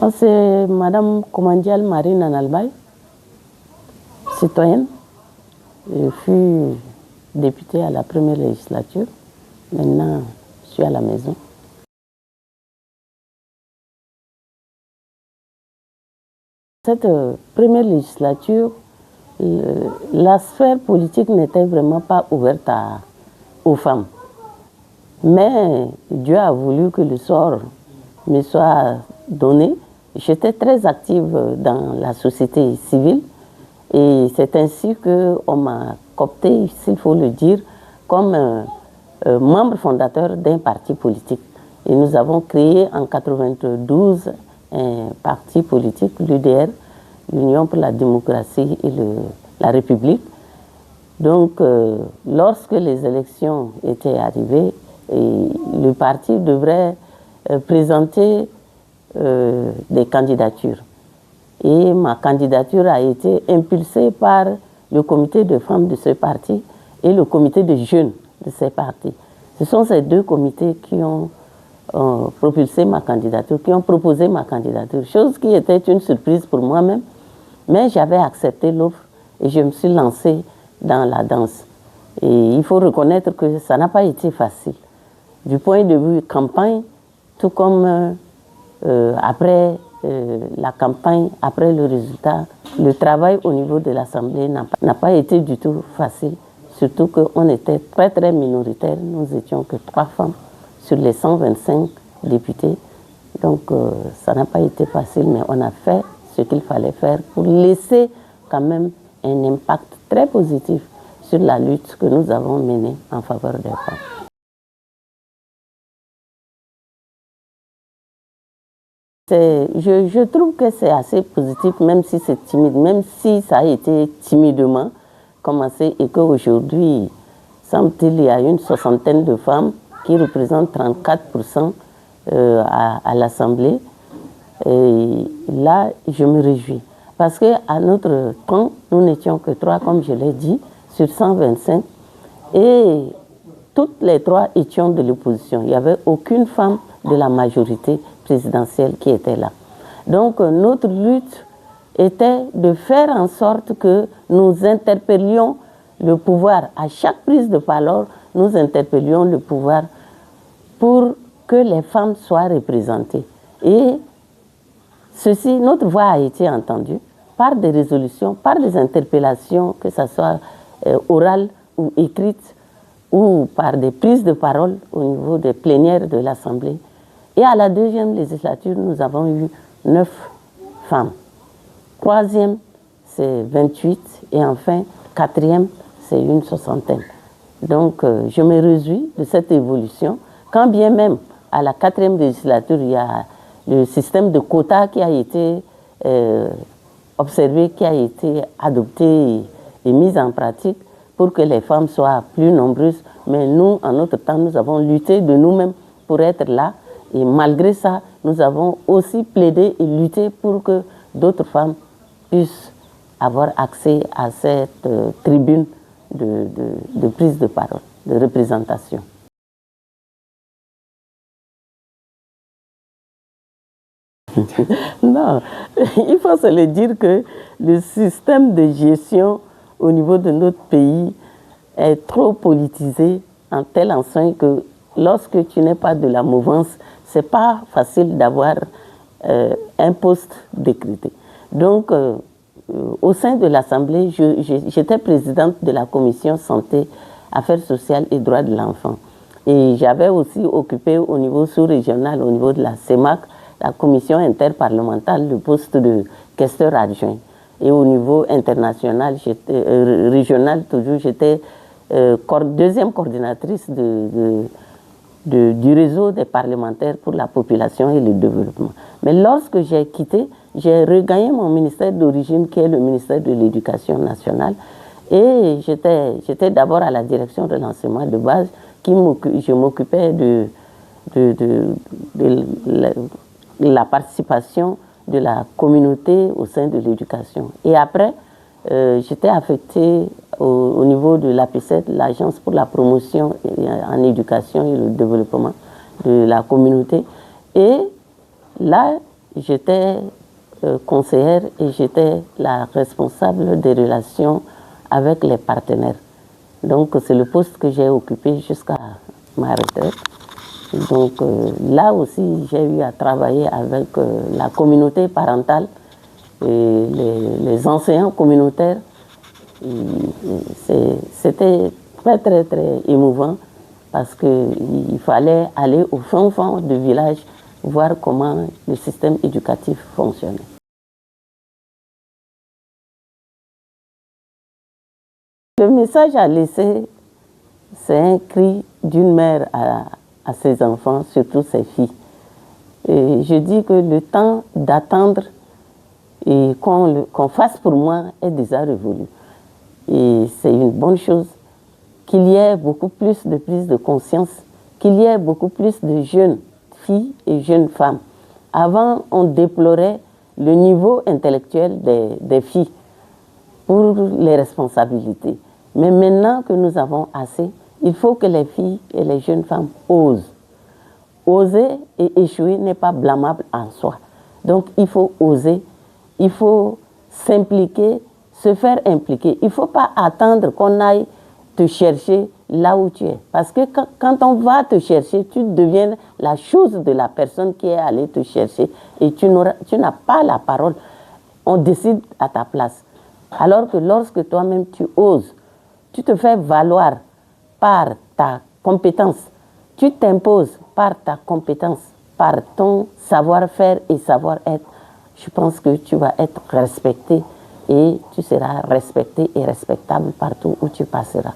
Moi, c'est Madame Komandial Marine Analbaye, citoyenne. Je fus députée à la première législature. Maintenant, je suis à la maison. Cette première législature, la sphère politique n'était vraiment pas ouverte aux femmes. Mais Dieu a voulu que le sort me soit donné. J'étais très active dans la société civile et c'est ainsi qu'on m'a coopté, s'il faut le dire, comme membre fondateur d'un parti politique. Et nous avons créé en 1992 un parti politique, l'UDR, l'Union pour la démocratie et la République. Donc, lorsque les élections étaient arrivées, le parti devrait présenter des candidatures. Et ma candidature a été impulsée par le comité de femmes de ce parti et le comité de jeunes de ce parti. Ce sont ces deux comités qui ont propulsé ma candidature, qui ont proposé ma candidature, chose qui était une surprise pour moi-même, mais j'avais accepté l'offre et je me suis lancée dans la danse. Et il faut reconnaître que ça n'a pas été facile. Du point de vue campagne, tout comme après la campagne, après le résultat, le travail au niveau de l'Assemblée n'a pas été du tout facile, surtout qu'on était très très minoritaires, nous étions que 3 femmes sur les 125 députés, donc ça n'a pas été facile, mais on a fait ce qu'il fallait faire pour laisser quand même un impact très positif sur la lutte que nous avons menée en faveur des femmes. Je trouve que c'est assez positif, même si c'est timide, même si ça a été timidement commencé et qu'aujourd'hui, semble-t-il, il y a une soixantaine de femmes qui représentent 34% à l'Assemblée. Et là, je me réjouis. Parce qu'à notre temps, nous n'étions que 3, comme je l'ai dit, sur 125. Et toutes les 3 étions de l'opposition. Il n'y avait aucune femme de la majorité présidentielle qui était là. Donc notre lutte était de faire en sorte que nous interpellions le pouvoir. À chaque prise de parole, nous interpellions le pouvoir pour que les femmes soient représentées. Et ceci, notre voix a été entendue par des résolutions, par des interpellations, que ce soit orales ou écrites, ou par des prises de parole au niveau des plénières de l'Assemblée. Et à la 2e législature, nous avons eu 9 femmes. 3e, c'est 28. Et enfin, 4e, c'est une soixantaine. Donc, je me réjouis de cette évolution. Quand bien même, à la 4e législature, il y a le système de quotas qui a été observé, qui a été adopté et mis en pratique pour que les femmes soient plus nombreuses. Mais nous, en notre temps, nous avons lutté de nous-mêmes pour être là. Et malgré ça, nous avons aussi plaidé et lutté pour que d'autres femmes puissent avoir accès à cette tribune de prise de parole, de représentation. Non, il faut se le dire que le système de gestion au niveau de notre pays est trop politisé en telle enseigne que lorsque tu n'es pas de la mouvance, c'est pas facile d'avoir un poste décrété. Donc, au sein de l'Assemblée, j'étais présidente de la commission santé, affaires sociales et droits de l'enfant. Et j'avais aussi occupé au niveau sous-régional, au niveau de la CEMAC, la commission interparlementale, le poste de questeur adjoint. Et au niveau international, régional toujours, j'étais 2e coordinatrice du réseau des parlementaires pour la population et le développement. Mais lorsque j'ai quitté, j'ai regagné mon ministère d'origine qui est le ministère de l'Éducation nationale. Et j'étais d'abord à la direction de l'enseignement de base, je m'occupais de la participation de la communauté au sein de l'éducation. Et après, j'étais affectée au niveau de l'APCET, l'Agence pour la promotion en éducation et le développement de la communauté. Et là, j'étais conseillère et j'étais la responsable des relations avec les partenaires. Donc c'est le poste que j'ai occupé jusqu'à ma retraite. Donc là aussi, j'ai eu à travailler avec la communauté parentale et les enseignants communautaires. C'était très émouvant parce qu'il fallait aller au fond du village voir comment le système éducatif fonctionnait. Le message à laisser, c'est un cri d'une mère à ses enfants, surtout ses filles. Et je dis que le temps d'attendre et qu'on fasse pour moi est déjà révolu. Et c'est une bonne chose qu'il y ait beaucoup plus de prise de conscience, qu'il y ait beaucoup plus de jeunes filles et jeunes femmes. Avant, on déplorait le niveau intellectuel des filles pour les responsabilités. Mais maintenant que nous avons assez, il faut que les filles et les jeunes femmes osent. Oser et échouer n'est pas blâmable en soi. Donc il faut oser, il faut s'impliquer, se faire impliquer. Il ne faut pas attendre qu'on aille te chercher là où tu es. Parce que quand on va te chercher, tu deviens la chose de la personne qui est allée te chercher et tu n'as pas la parole. On décide à ta place. Alors que lorsque toi-même tu oses, tu te fais valoir par ta compétence, tu t'imposes par ta compétence, par ton savoir-faire et savoir-être, je pense que tu vas être respecté et tu seras respecté et respectable partout où tu passeras.